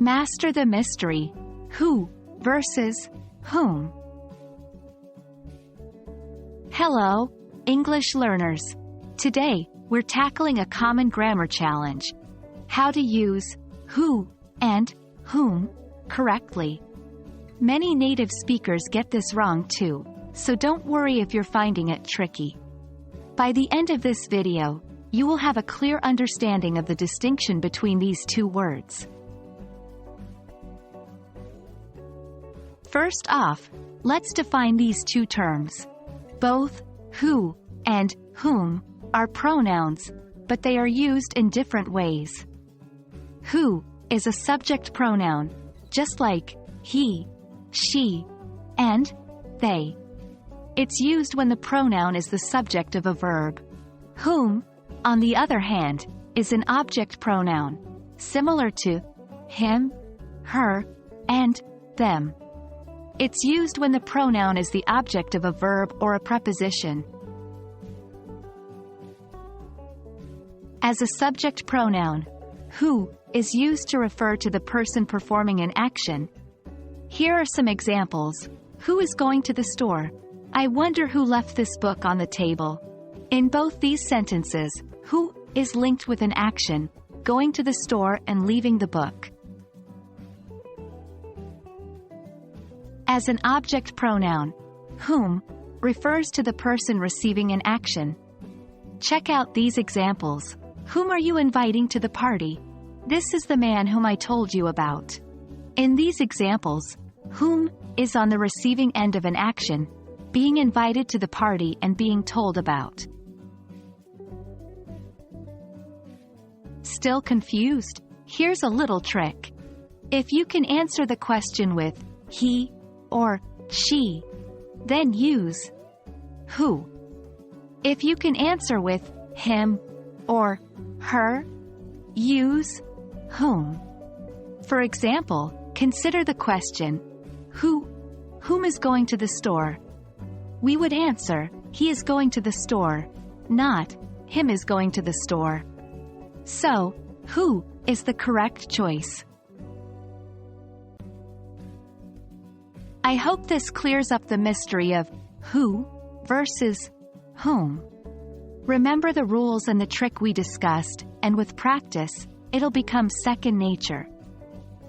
Master the mystery. Who versus whom. Hello, English learners. Today, we're tackling a common grammar challenge. How to use who and whom correctly. Many native speakers get this wrong too, so don't worry if you're finding it tricky. By the end of this video, you will have a clear understanding of the distinction between these two words. First off, let's define these two terms. Both who and whom are pronouns, but they are used in different ways. Who is a subject pronoun, just like he, she, and they. It's used when the pronoun is the subject of a verb. Whom, on the other hand, is an object pronoun, similar to him, her, and them. It's used when the pronoun is the object of a verb or a preposition. As a subject pronoun, who is used to refer to the person performing an action. Here are some examples. Who is going to the store? I wonder who left this book on the table. In both these sentences, who is linked with an action, going to the store and leaving the book. As an object pronoun, whom refers to the person receiving an action. Check out these examples. Whom are you inviting to the party? This is the man whom I told you about. In these examples, whom is on the receiving end of an action, being invited to the party and being told about. Still confused? Here's a little trick. If you can answer the question with he or she, then use who. If you can answer with him or her, use whom. For example, consider the question, whom is going to the store? We would answer, he is going to the store, not him is going to the store. So, who is the correct choice? I hope this clears up the mystery of who versus whom. Remember the rules and the trick we discussed, and with practice, it'll become second nature.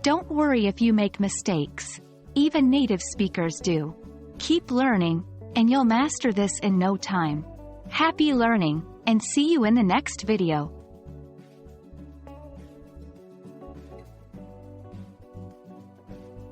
Don't worry if you make mistakes. Even native speakers do. Keep learning, and you'll master this in no time. Happy learning, and see you in the next video.